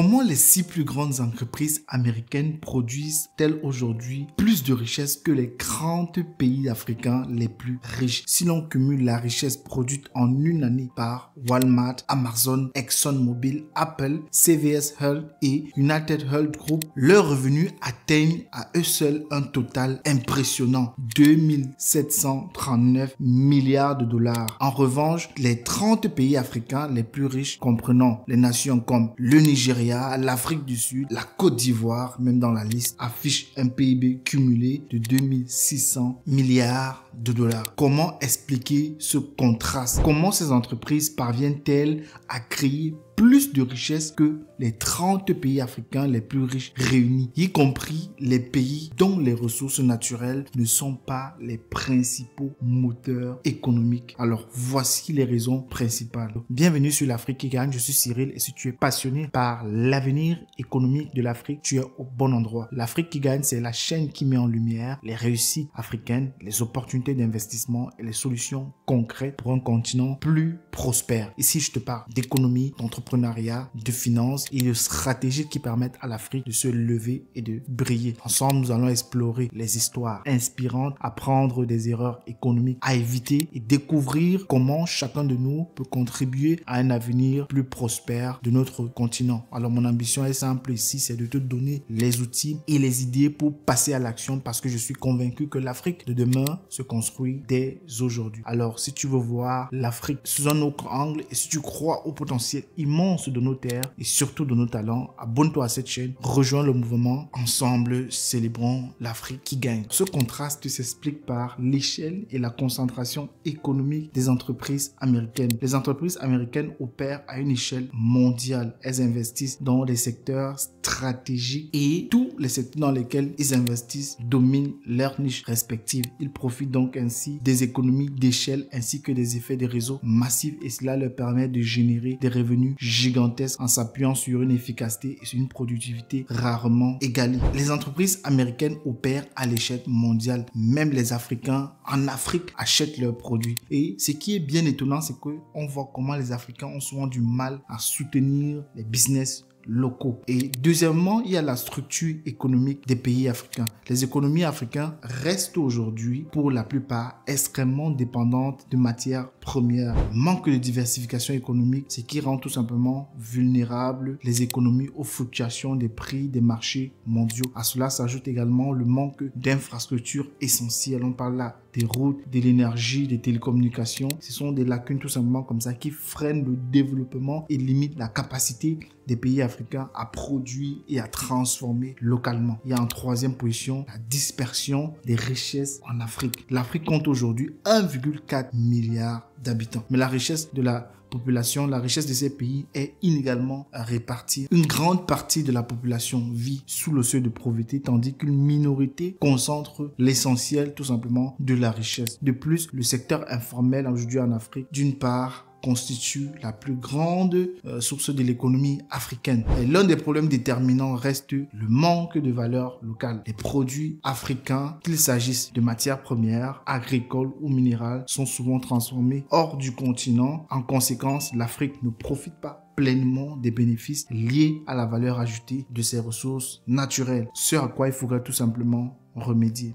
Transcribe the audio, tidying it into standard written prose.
Comment les 6 plus grandes entreprises américaines produisent-elles aujourd'hui plus de richesses que les 30 pays africains les plus riches? Si l'on cumule la richesse produite en une année par Walmart, Amazon, ExxonMobil, Apple, CVS Health et United Health Group, leurs revenus atteignent à eux seuls un total impressionnant, 2739 milliards de dollars. En revanche, les 30 pays africains les plus riches, comprenant les nations comme le Nigeria, l'Afrique du Sud, la Côte d'Ivoire, même dans la liste, affichent un PIB cumulé de 2600 milliards de dollars. Comment expliquer ce contraste? Comment ces entreprises parviennent-elles à créer plus de richesses que les 30 pays africains les plus riches réunis, y compris les pays dont les ressources naturelles ne sont pas les principaux moteurs économiques? Alors, voici les raisons principales. Bienvenue sur l'Afrique qui gagne, je suis Cyril et si tu es passionné par l'avenir économique de l'Afrique, tu es au bon endroit. L'Afrique qui gagne, c'est la chaîne qui met en lumière les réussites africaines, les opportunités d'investissement et les solutions concrètes pour un continent plus prospère. Ici, je te parle d'économie, d'entrepreneuriat, de finances et de stratégies qui permettent à l'Afrique de se lever et de briller. Ensemble, nous allons explorer les histoires inspirantes, apprendre des erreurs économiques à éviter et découvrir comment chacun de nous peut contribuer à un avenir plus prospère de notre continent. Alors, mon ambition est simple ici, c'est de te donner les outils et les idées pour passer à l'action parce que je suis convaincu que l'Afrique de demain se construit dès aujourd'hui. Alors, si tu veux voir l'Afrique sous un autre angle et si tu crois au potentiel immense de nos terres et surtout de nos talents, abonne-toi à cette chaîne, rejoins le mouvement. Ensemble, célébrons l'Afrique qui gagne. Ce contraste s'explique par l'échelle et la concentration économique des entreprises américaines. Les entreprises américaines opèrent à une échelle mondiale. Elles investissent dans des secteurs stratégiques et tous les secteurs dans lesquels ils investissent dominent leurs niches respectives. Ils profitent donc ainsi des économies d'échelle ainsi que des effets des réseaux massifs et cela leur permet de générer des revenus gigantesques en s'appuyant sur une efficacité et sur une productivité rarement égalée. Les entreprises américaines opèrent à l'échelle mondiale. Même les Africains en Afrique achètent leurs produits. Et ce qui est bien étonnant, c'est qu'on voit comment les Africains ont souvent du mal à soutenir les business locaux. Et deuxièmement, il y a la structure économique des pays africains. Les économies africaines restent aujourd'hui pour la plupart extrêmement dépendantes de matières premières. Manque de diversification économique, ce qui rend tout simplement vulnérables les économies aux fluctuations des prix des marchés mondiaux. À cela s'ajoute également le manque d'infrastructures essentielles. On parle là des routes, de l'énergie, des télécommunications. Ce sont des lacunes tout simplement comme ça qui freinent le développement et limitent la capacité des pays africains à produire et à transformer localement. Il y a en troisième position la dispersion des richesses en Afrique. L'Afrique compte aujourd'hui 1,4 milliard d'habitants. Mais la richesse de la population, la richesse de ces pays est inégalement répartie. Une grande partie de la population vit sous le seuil de pauvreté, tandis qu'une minorité concentre l'essentiel tout simplement de la richesse. De plus, le secteur informel aujourd'hui en Afrique, d'une part, constitue la plus grande source de l'économie africaine. Et l'un des problèmes déterminants reste le manque de valeur locale. Les produits africains, qu'il s'agisse de matières premières, agricoles ou minérales, sont souvent transformés hors du continent. En conséquence, l'Afrique ne profite pas pleinement des bénéfices liés à la valeur ajoutée de ses ressources naturelles. Ce à quoi il faudrait tout simplement remédier.